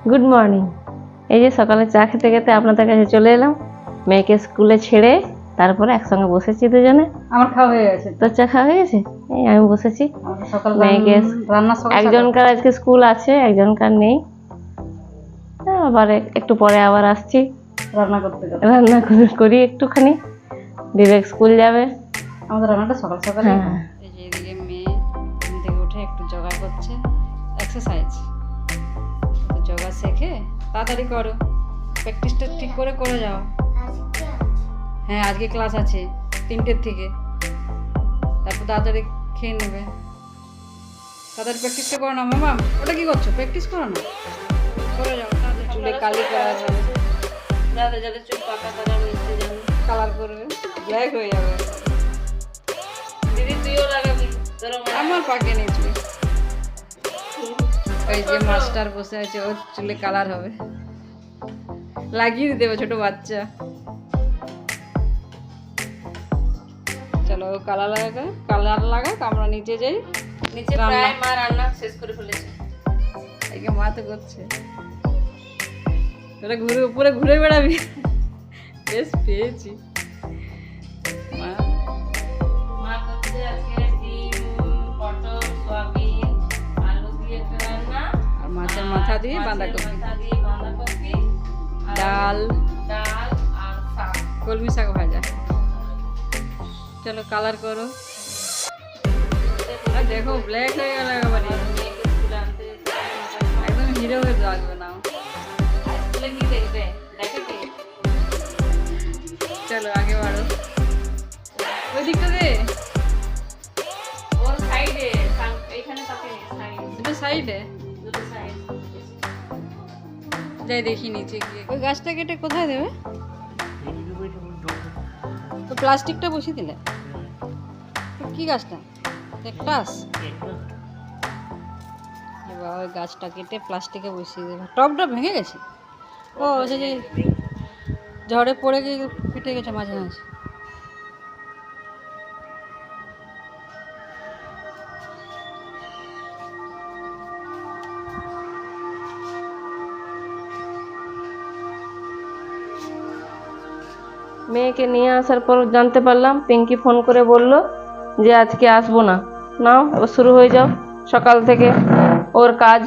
Good morning. এই যে সকালে চা খেতে খেতে আপনাদের কাছে চলে এলাম। মেয়েকে স্কুলে ছেড়ে তারপরে একসঙ্গে বসেছি দুজনে। আমার খাওয়া হয়ে গেছে। তোর চা খাওয়া হয়ে গেছে? এই আমি বসেছি। সকাল মেয়েকে রান্না সকাল একজনকার আজকে স্কুল আছে, একজনকার নেই। আবার একটু পরে আবার আসছি রান্না করতে রান্না করি একটুখানি, ডিরেক্ট স্কুল যাবে। আমাদের রান্নাটা সকাল সকাল। হ্যাঁ, এই যে এদিকে মেয়ে ঘুম থেকে উঠে একটু যোগা করছে, এক্সারসাইজ। যোগা শেখে তাড়াতাড়ি করো, প্র্যাকটিসটা ঠিক করে করে যাও। হ্যাঁ আজকে ক্লাস আছে 3টের থেকে, তারপর তাড়াতাড়ি খেয়ে নেবে। তাড়াতাড়ি প্র্যাকটিসটা করো না মামা। ওটা কি করছো? প্র্যাকটিস করো না, করে যাও। তাড়াতাড়ি চুলে কালি করা যাবে, যাদের যাদের চুল পাকা তারা নিচে যাবে, কালার করবে, ব্ল্যাক হয়ে যাবে। দিদি তুইও লাগাবি? আমার পাকে নেই চুল। ওই যে মাস্টার বসে আছে, ওর চুলে কালার হবে, লাগিয়ে দিতে হবে, ছোট বাচ্চা। চলো কালার লাগাক, আমরা নিচে যাই। নিচে প্রায় মা রান্না শেষ করে ফেলেছে। একে মা তো করছে, তোরা ঘুরে উপরে ঘুরে বেড়াবি। বেশ পেয়েছি। মা করছে আজকে ডিম, পটল, সয়াবিন, আলু দিয়ে একটা রান্না, আর মাছের মাথা দিয়ে বাঁধাকপি, ডাল আর শাক, কলমি শাক ভাজা। চলো কালার করো। আর দেখো ব্ল্যাক হয়ে গেল একেবারে, একদম হিরো হয়ে লাগবে না। চলো আগে বাড়ো, ওই দিকটা দে, ওর সাইডে, এইখানে দুটো সাইডে যাই দেখি নিচে গিয়ে। ওই গাছটা কেটে কোথায় দেবে? তো প্লাস্টিকটা বসিয়ে দিলে। কি গাছটা? ক্যাকটাস। এবার ওই গাছটা কেটে প্লাস্টিকে বসিয়ে দেবে। টবটা ভেঙে গেছে। ও সে যে ঝড়ে পড়ে গিয়ে ফেটে গেছে মাঝে মাঝে। মেয়েকে নিয়ে আসার পর জানতে পারলাম পিঙ্কি ফোন করে বলল যে আজকে আসবো না। নাও এবার শুরু হয়ে যাও সকাল থেকে ওর কাজ,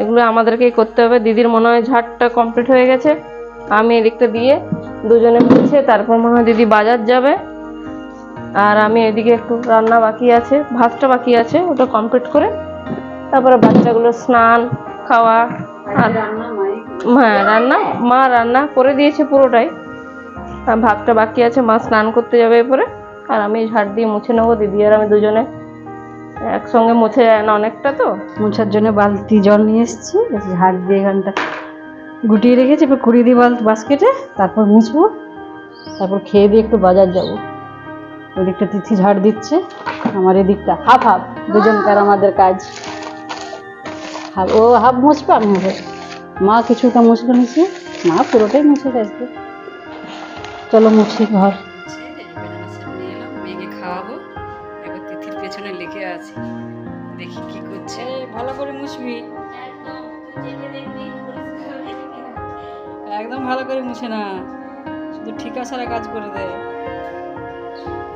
এগুলো আমাদেরকেই করতে হবে। দিদির মনে হয় ঝাড়টা কমপ্লিট হয়ে গেছে, আমি এদিকটা দিয়ে দুজনে মুছে তারপর মনে হয় দিদি বাজার যাবে। আর আমি এদিকে একটু রান্না বাকি আছে, ভাতটা বাকি আছে, ওটা কমপ্লিট করে তারপরে বাচ্চাগুলো স্নান খাওয়া। আর হ্যাঁ রান্না মা রান্না করে দিয়েছে পুরোটাই, ভাতটা বাকি আছে, মা স্নান করতে যাবে এরপরে। আর আমি ঝাড় দিয়ে মুছে নেবো, দিদি আর আমি দুজনে একসঙ্গে মুছে যায় না অনেকটা, তো মোছার জন্য বালতি জল নিয়ে এসেছি, ঝাড় দিয়ে এখানটা গুটিয়ে রেখেছি। এবার কুড়িয়ে দিই বাস্কেটে, তারপর মুছবো, তারপর খেয়ে দিয়ে একটু বাজার যাব। ওই দিকটা তিথি ঝাড় দিচ্ছে, আমার এদিকটা হাফ হাফ, দুজনকার আমাদের কাজ। ও হাফ মুছবে, আমি হবে। মা কিছুটা মুছবে নিচে, মা পুরোটাই মুছে আসবে। চলো মুছি ঘর। মেয়েকে খাওয়াবো, এবার তিথির পেছনে লেগে আছে, দেখি কি করছে। ভালো করে মুছবি, একদম ভালো করে মুছে না, শুধু ঠিকা সারা কাজ করে দেয়।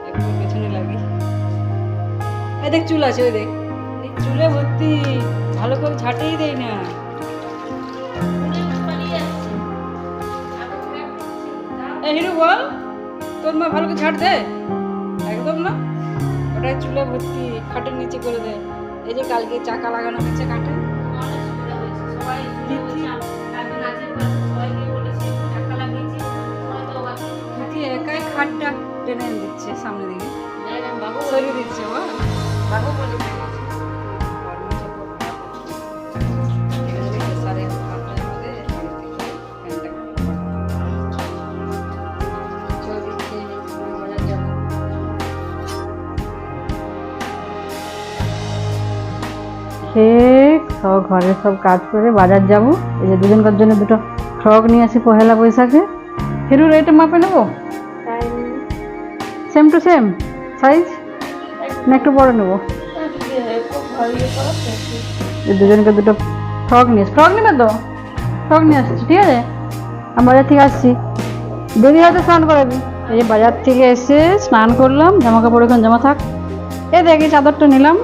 একটু পেছনে লাগি। এই দেখ চুল আছে, ওই দেখ চুলে ভর্তি, ভালো করে ঝাঁটেই দেয় না। হিরু বল, তোর মা ভালো করে ঝাড় দেয়? একদম না, ওটাই চুলে ভর্তি, খাটের নিচে করে দেয়। এই যে কালকে চাকা লাগানো হয়েছে কাঠে, একাই খাটটা টেনে দিচ্ছে সামনে দিকে, সরিয়ে দিচ্ছে। বাবু বলে সব ঘরের সব কাজ করে বাজার যাব। এই যে দুজনকার জন্য দুটো ফ্রক নিয়ে আসি পহেলা বৈশাখে। হিরুর এটা মাপে নেবো, সেম টু সেম সাইজ না একটু বড় নেবো? দুজনকে দুটো ফ্রক নিস, ফ্রক নেবে তো? টক নিয়ে আসছি, ঠিক আছে? আমি বাজার থেকে আসছি, দিদি হয়তো স্নান করাবি। এই যে বাজার থেকে এসে স্নান করলাম, জামা কাপড় এখন জমা থাক। এই দেখি চাদরটা নিলাম,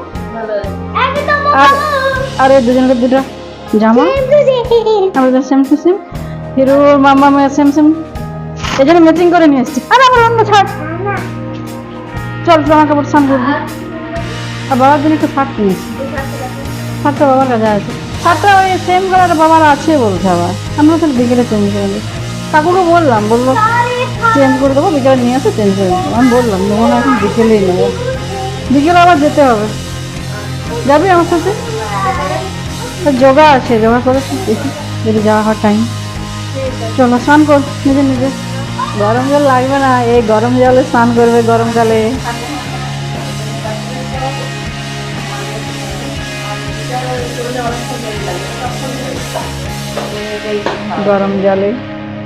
আর আর এই দুজনকে দুটো জামা, আমাদের সেম টু সেম, হিরো মামা সেম সেম, এই জন্য ম্যাচিং করে নিয়ে এসছি। আর আমার অন্য ছাড়, চল জামা কাপড় স্নান করবি। আর বাবার জন্য একটু শার্ট কিনেছি, শার্টটা বাবার কাছে আছে, শার্টটা ওই সেম কালার বাবার আছে বলছে, আবার আমরা তাহলে বিকেলে চেঞ্জ করে দিই। কাকুকে বললাম, বললো চেঞ্জ করে দেবো, বিকেলে নিয়ে আসো চেঞ্জ করে দেবো। আমি বললাম নেবো না, এখন বিকেলেই নেবো, বিকেলে আবার যেতে হবে। যাবি আমার সাথে? যোগা আছে, যোগা করে দেখি যদি যাওয়া হয় টাইম। চলো স্নান কর নিজে নিজে, গরম জল লাগবে না, এই গরম জলে স্নান করবে গরমকালে। গরম জলে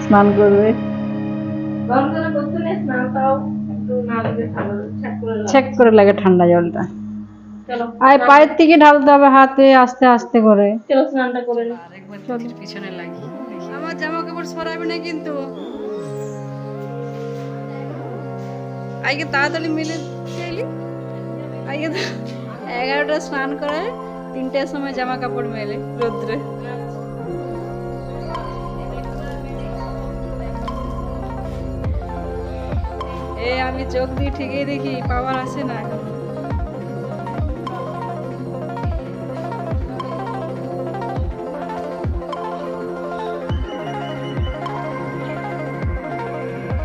স্নান করবে, চেক করে লাগে ঠান্ডা জলটা। আর পায়ের থেকে ঢালতে হবে হাতে, আস্তে আস্তে করে। চলো স্নানটা করে নি। পিছনে লাগি, আমার জামা কাপড় সরাবে না কিন্তু, আগে তাড়াতাড়ি মিলে এলি। আগে 11টা স্নান করে 3টার সময় জামা কাপড় মেলে রোদ্রে। আমি চোখ দিয়ে ঠিকই দেখি, পাওয়ার আসে না এখন।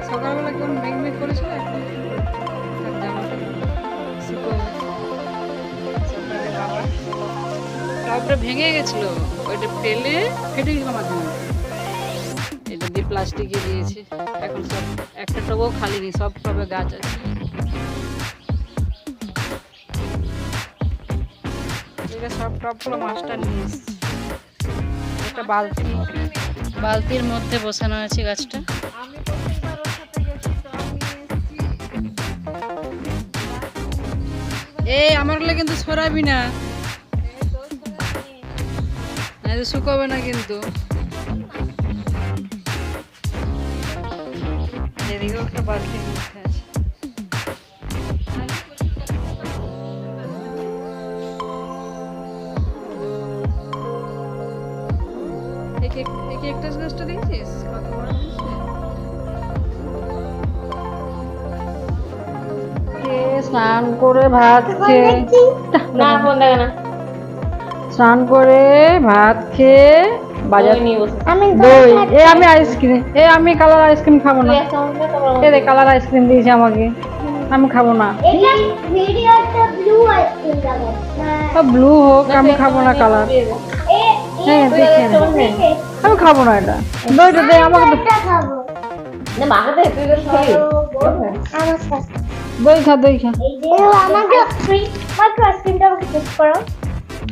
সকালবেলা কেমন মেঘ মেঘ করেছিল, এখন জামাটা শুকোবে। সকালে বাবা টবটা ভেঙে গেছিল, ওইটা ফেলে ফেটে গেছিল মাধ্যমে, এটা দিয়ে প্লাস্টিকে দিয়েছে। এখন সব একটা টবও খালি নেই, সব টবে গাছ আছে। সব টবগুলো মাছটা নিয়ে এসছে, একটা বালতির মধ্যে বসানো আছে গাছটা। এই আমার হলে কিন্তু সরাবি না, শুকাবে না কিন্তু। এদিকেও একটা বালতির মধ্যে আছে। ক্যাকটাস গাছটা দেখছিস কত বড় হয়েছে? স্নান করে ভাত খেয়ে, না ফোন দেখে না, স্নান করে ভাত খেয়ে বাজার নিয়ে বসে দই, আমি আইসক্রিম, আমি কালার আইসক্রিম খাবো না। এ দেখ কালার আইসক্রিম দিয়েছে আমাকে, আমি খাবো না। ব্লু হোক, আমি খাবো না কালার। হ্যাঁ দেখে আমি খাবো না এটা, দইটা দে আমাকে। দই খা, দই খা।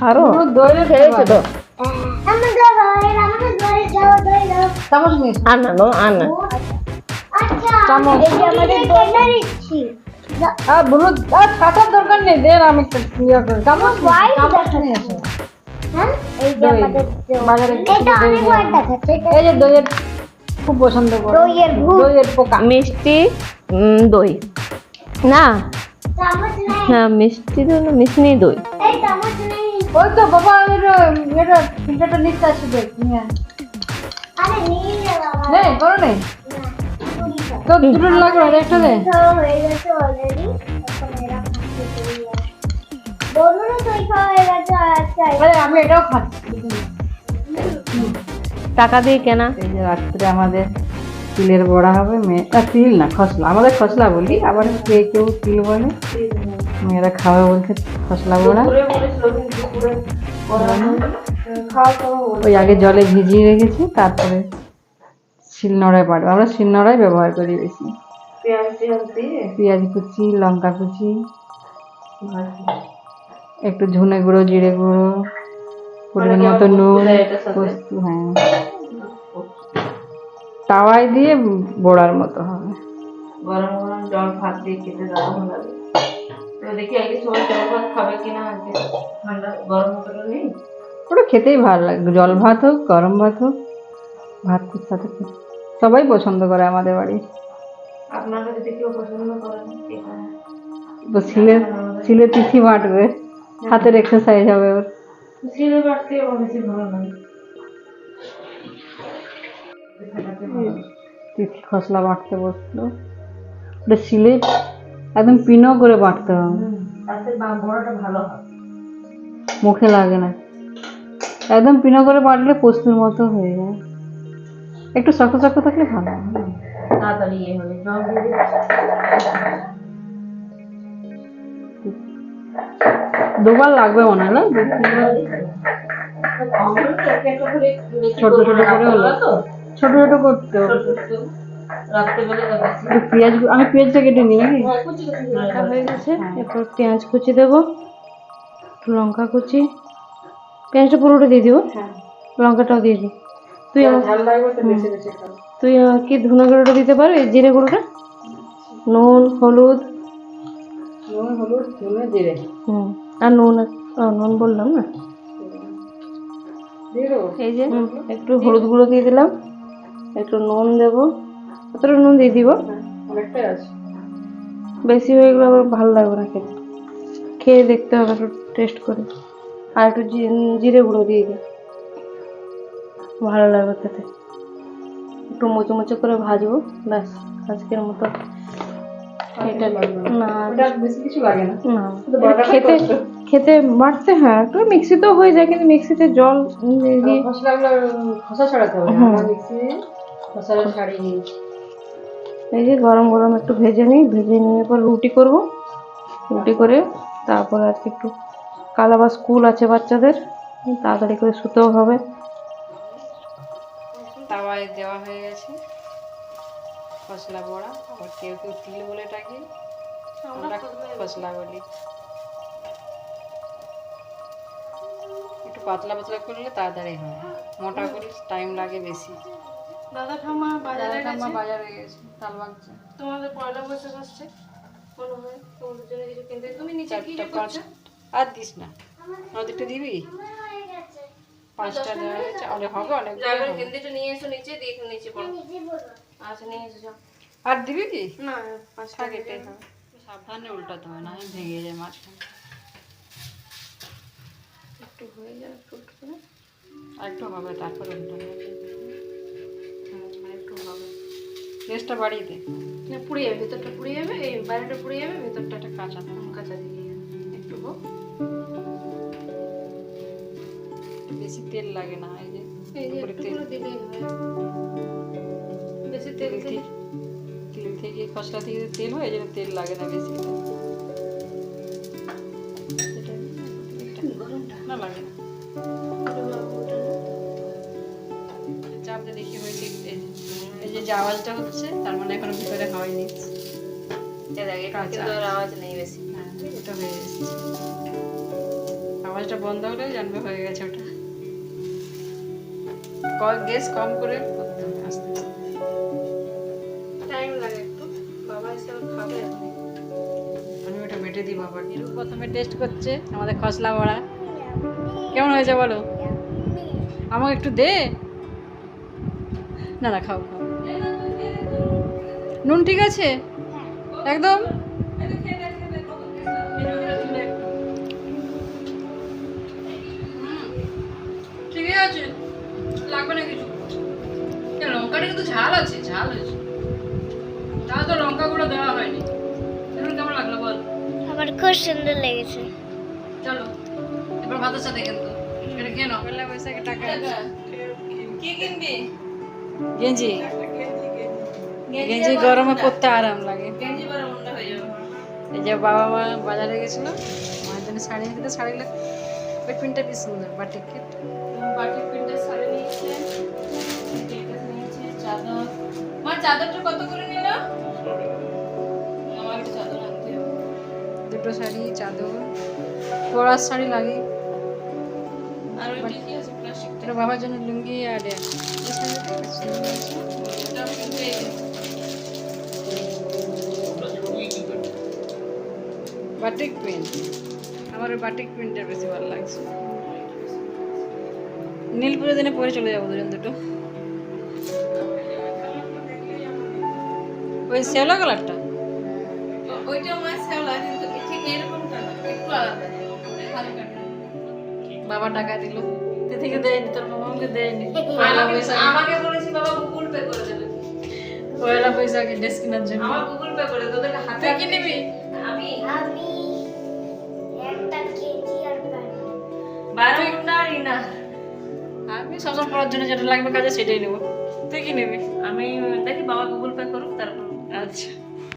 আরো দই খেয়েছে তো, চামচ নিস। আর না নো, আর না চামচ। কাটার দরকার নেই, দে আমি একটা ক্লিয়ার করে চামচ নিয়ে আসো। এই যে দইয়ের খুব পছন্দ করে, দইয়ের পোকা। মিষ্টি দই না, হ্যাঁ মিষ্টি দই না, মিষ্টি দই। ওই তো বাবা, এটা ফিল্টারটা নিতে আসবে, নিয়ে নেই করো নেই তো, দুটো লাগবে, একটা দে। আমি এটাও খাচ্ছি, টাকা দিয়ে কেনা। এই যে রাত্রে আমাদের তিলের বড়া হবে, তিল না খসলা, আমাদের খসলা বলি, আবার কেউ তিল বলে। মেয়েরা খাবে বলছে খসলা বড়া। ওই আগে জলে ভিজিয়ে রেখেছি, তারপরে শিলনোড়ায় পাড়বো। আমরা শিলনোড়ায় ব্যবহার করি বেশি। পেঁয়াজ কুচি, লঙ্কা কুচি, একটু ধনে গুঁড়ো, জিরে গুঁড়ো, পরিমাণ মতো নুন, পোস্ত। হ্যাঁ, তাওয়ায় দিয়ে বড়ার মতো হবে। গরম গরম জল ভাত দিয়ে খেতে দারুণ লাগে। তো দেখি আগে সবাই জল ভাত খাবে কিনা, আজকে ঠান্ডা গরম মতো নেই। ওটা খেতেই ভালো লাগে, জল ভাত হোক গরম ভাত হোক ভাতের সাথে সবাই পছন্দ করে আমাদের বাড়ি। আপনারা যদি কেউ পছন্দ করেন কি করেন? তো ছিলে ছিলে তিথি বাটবে, হাতের এক্সারসাইজ হবে ওর। সিলে বাটতে আমার বেশি ভালো লাগে। তিথি খসলা বাটতে বসলো, ওটা ছিলে একদম পিনো করে বাটতে হবে, তাতে বড়টা ভালো হয়। মুখে লাগে না। একদম পিনো করে বাটলে পোস্তের মতো হয়ে যায়, একটু শক্ত শক্ত থাকলে ভালো হয়। তাড়াতাড়ি ইয়ে হবে, জল দিয়ে দিচ্ছি। দুবার লাগবে মনে হয় না? ছোট ছোট করে হলো, ছোট ছোট করতে হবে। একটু পেঁয়াজ, আমি পেঁয়াজটা কেটে নিই নাকি? রান্না হয়ে গেছে, এরপর পেঁয়াজ কুচি দেবো, একটু লঙ্কা কুচি, পেঁয়াজটা পুরোটা দিয়ে দিব, লঙ্কাটাও দিয়ে দিই। তুই আমার তুই কি ধনে গুঁড়োটা দিতে পারবি, জিরে গুঁড়োটা, নুন হলুদ, জিরে, আর নুন, নুন বললাম না। এই যে একটু হলুদ গুঁড়ো দিয়ে দিলাম, একটু নুন দেবো, কতটা নুন দিয়ে দিব, অনেকটাই আছে। বেশি হয়ে গেলে আবার ভালো লাগবে না খেতে, খেয়ে দেখতে হবে একটু টেস্ট করে। আর একটু জিরে গুঁড়ো দিয়ে দিই, ভালো লাগবে খেতে। একটু মুচো মুচো করে ভাজবো, ব্যাস আজকের মতো। এটা না, বেশি কিছু লাগে না। না খেতে খেতে বাড়তে, হ্যাঁ একটু মিক্সিতেও হয়ে যায়, কিন্তু মিক্সিতে জল দিয়ে খসলাগুলো খসা ছাড়াতে হবে, আমরা মিক্সি খসাটা ছাড়িয়ে নিয়েছি। এই যে গরম গরম একটু ভেজে নিই, ভেজে নিয়ে পর রুটি করব, রুটি করে তারপরে আজকে একটু কাল আবার স্কুল আছে বাচ্চাদের, তাড়াতাড়ি করে শুতেও হবে। তাওয়ায় দেওয়া হয়ে গেছে খসলা বড়া, আবার কেউ কেউ তিল বলে ডাকে, আমরা খসলা বলি। একটু পাতলা পাতলা করলে তাড়াতাড়ি হয়, মোটা করলে টাইম লাগে বেশি। দাদা ঠাম্মা বাজারে গেছে, তাল বাগছে। তোমাদের পয়লা বৈশাখ আসছে, মনে হয় তোমাদের জন্য কিছু কিনতে। তুমি নিচে কি চারটা পাঁচ আর দিস না, ওদেরটা দিবি, 5টা দেওয়া হয়েছে, অনেক হবে, অনেক হিন্দিটা নিয়ে এসো নিচে, দিয়ে নিচে পড়ো। আচ্ছা নিয়ে এসো যাও। আর দিবি কি? না 5টা এটাই হবে, সাবধানে উল্টাতে হবে, না ভেঙে যায় মাঝখানে। একটু হয়ে যাবে, একটু করে আর একটু হবে, তারপর উল্টানো হবে, একটু হবে, গ্যাসটা বাড়িয়ে দে। না পুড়ে যাবে, ভেতরটা পুড়ে যাবে, এই বাইরেটা পুড়ে যাবে, ভেতরটা একটা কাঁচা কাঁচা দিয়ে একটু হোক। বেশি তেল লাগে না, এই যে এই যে একটু করে দিলেই হয়, বেশি তেল দিলে তিল থেকে খসলা থেকে তেল হয়, এই জন্য তেল লাগে না বেশি। না লাগে না, চাপতে দেখি হয়েছে। এই যে আওয়াজটা হচ্ছে, তার মানে এখনো ভিতরে হয়নি। আওয়াজ নেই বেশি, হ্যাঁ ওটা হয়ে এসেছে, আওয়াজটা বন্ধ হলে জানবে হয়ে গেছে ওটা। গ্যাস কম করে করতে হবে, আস্তে আস্তে টাইম লাগে একটু, বাবা এসে খাবে এখন। আমি ওটা মেটে দিই বাবা। নিরু প্রথমে টেস্ট করছে আমাদের খসলা বড়া, কেমন হয়েছে বলো? আমাকে একটু দে না, না খাও খাও, নুন ঠিক আছে একদম? ঠিকই আছে, লাগবে না কিছু। লঙ্কাটা কিন্তু ঝাল আছে, ঝাল আছে, তাও তো লঙ্কা গুলো দেওয়া হয়নি। এখন কেমন লাগলো বল? আমার খুব সুন্দর লেগেছে। চলো এবার ভাতের সাথে কিন্তু এটা খেয়ে নাও। পয়লা বৈশাখে টাকা কি কিনবি? গেঞ্জি, গেঞ্জি গরমে পরতে আরাম লাগে। গেঞ্জি পরে মনটা হয়ে যাবে। এই যে বাবা মা বাজারে গেছিল, মায়ের জন্য শাড়ি নিতে, শাড়ি লাগে, ওই প্রিন্টটা বেশ সুন্দর, বাটিক বাটিক প্রিন্টের শাড়ি নিয়েছে, এটা নিয়েছে চাদর। মা চাদরটা কত করে নিল? আমার একটা চাদর আনতে হবে। দুটো শাড়ি, চাদর, পরার শাড়ি লাগে, আর ওইটা কি আছে প্লাস্টিক? এটা বাবার জন্য লুঙ্গি আর এটা কিনতে বাটিক প্রিন্ট, আমার ওই বাটিক প্রিন্টের বেশি ভালো লাগছে। নীলপুরের দিনে পরে চলে যাবো দুজন দুটো। ওই শ্যাওলা কালারটা ওইটা আমার শ্যাওলা কিন্তু ঠিক এরকমটা না, একটু আলাদা হালকা। বাবা টাকা দিল থেকে দেয়নি, তোর মামাকে দেয়নি। পয়লা বৈশাখে আমাকে বলেছি বাবা গুগল পে করে দেবে, পয়লা বৈশাখে ড্রেস কেনার জন্য। আমার গুগল পে করে তোদের হাতে তুই কি নিবি? আমি আমি একটা কেজি আর প্যান্ট। 12 ঘন্টা রিনা। আমি সবসময় পড়ার জন্য যেটা লাগবে কাজে সেটাই নেবো। তুই কি নিবি? আমি দেখি বাবা গুগল পে করুক তারপর। আচ্ছা